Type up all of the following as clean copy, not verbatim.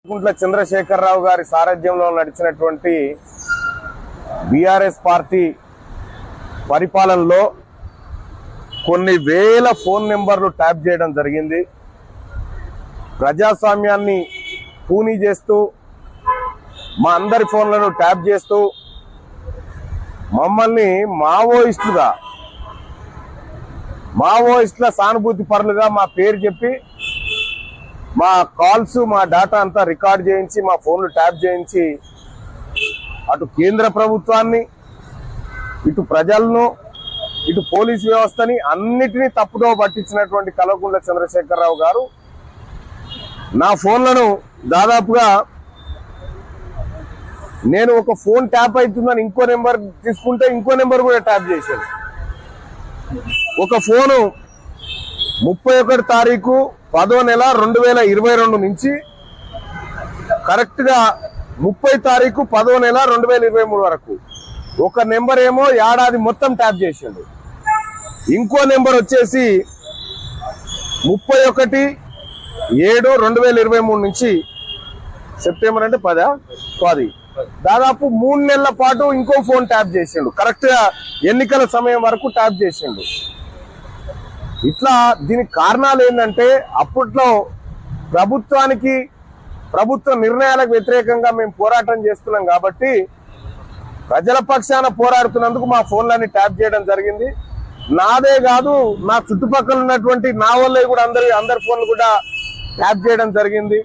కల్వకుంట్ల చంద్రశేఖరరావు గారి సారథ్యంలో నడిచినటువంటి బీఆర్ఎస్ పార్టీ పరిపాలనలో కొన్ని వేల ఫోన్ నెంబర్లు ట్యాప్ చేయడం జరిగింది. ప్రజాస్వామ్యాన్ని పూనీ చేస్తూ మా అందరి ఫోన్లను ట్యాప్ చేస్తూ మమ్మల్ని మావోయిస్టుల సానుభూతి పరులుగా మా పేరు చెప్పి మా కాల్స్ మా డేటా అంతా రికార్డ్ చేయించి మా ఫోన్లు ట్యాప్ చేయించి అటు కేంద్ర ప్రభుత్వాన్ని ఇటు ప్రజలను ఇటు పోలీస్ వ్యవస్థని అన్నిటినీ తప్పుదో పట్టించినటువంటి కల్వకుంట్ల చంద్రశేఖరరావు గారు నా ఫోన్లను దాదాపుగా నేను ఒక ఫోన్ ట్యాప్ అవుతుందని ఇంకో నెంబర్ తీసుకుంటే ఇంకో నెంబర్ కూడా ట్యాప్ చేశాను. ఒక ఫోను 31 తారీఖు 10వ నెల 2022 నుంచి కరెక్ట్ గా 30 తారీఖు 10వ నెల 2023 వరకు ఒక నెంబర్ ఏమో ఏడాది మొత్తం ట్యాప్ చేసిండు. ఇంకో నెంబర్ వచ్చేసి 31/7/2023 నుంచి సెప్టెంబర్ అంటే 10 దాదాపు 3 నెలల పాటు ఇంకో ఫోన్ ట్యాప్ చేసిండు. కరెక్ట్ గా ఎన్నికల సమయం వరకు ట్యాప్ చేసిండు. ఇట్లా దీనికి కారణాలు ఏంటంటే అప్పట్లో ప్రభుత్వ నిర్ణయాలకు వ్యతిరేకంగా మేము పోరాటం చేస్తున్నాం కాబట్టి ప్రజల పక్షాన పోరాడుతున్నందుకు మా ఫోన్లన్నీ ట్యాప్ చేయడం జరిగింది. నాదే కాదు, నా చుట్టుపక్కల ఉన్నటువంటి నా వాళ్ళే కూడా అందరి ఫోన్లు కూడా ట్యాప్ చేయడం జరిగింది.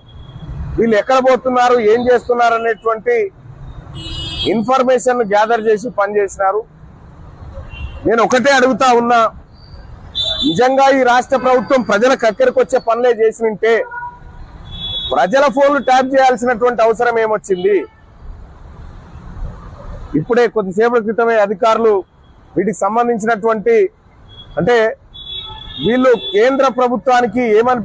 వీళ్ళు ఎక్కడ పోతున్నారు, ఏం చేస్తున్నారు అనేటువంటి ఇన్ఫర్మేషన్ గ్యాదర్ చేసి పనిచేసినారు. నేను ఒకటే అడుగుతా ఉన్నా, నిజంగా ఈ రాష్ట్ర ప్రభుత్వం ప్రజలకు అక్కడికి వచ్చే పనులే చేసి ఉంటే ప్రజల ఫోన్లు ట్యాప్ చేయాల్సినటువంటి అవసరం ఏమొచ్చింది? ఇప్పుడే కొద్దిసేపటి క్రితమే అధికారులు వీటికి సంబంధించినటువంటి అంటే వీళ్ళు కేంద్ర ప్రభుత్వానికి ఏమని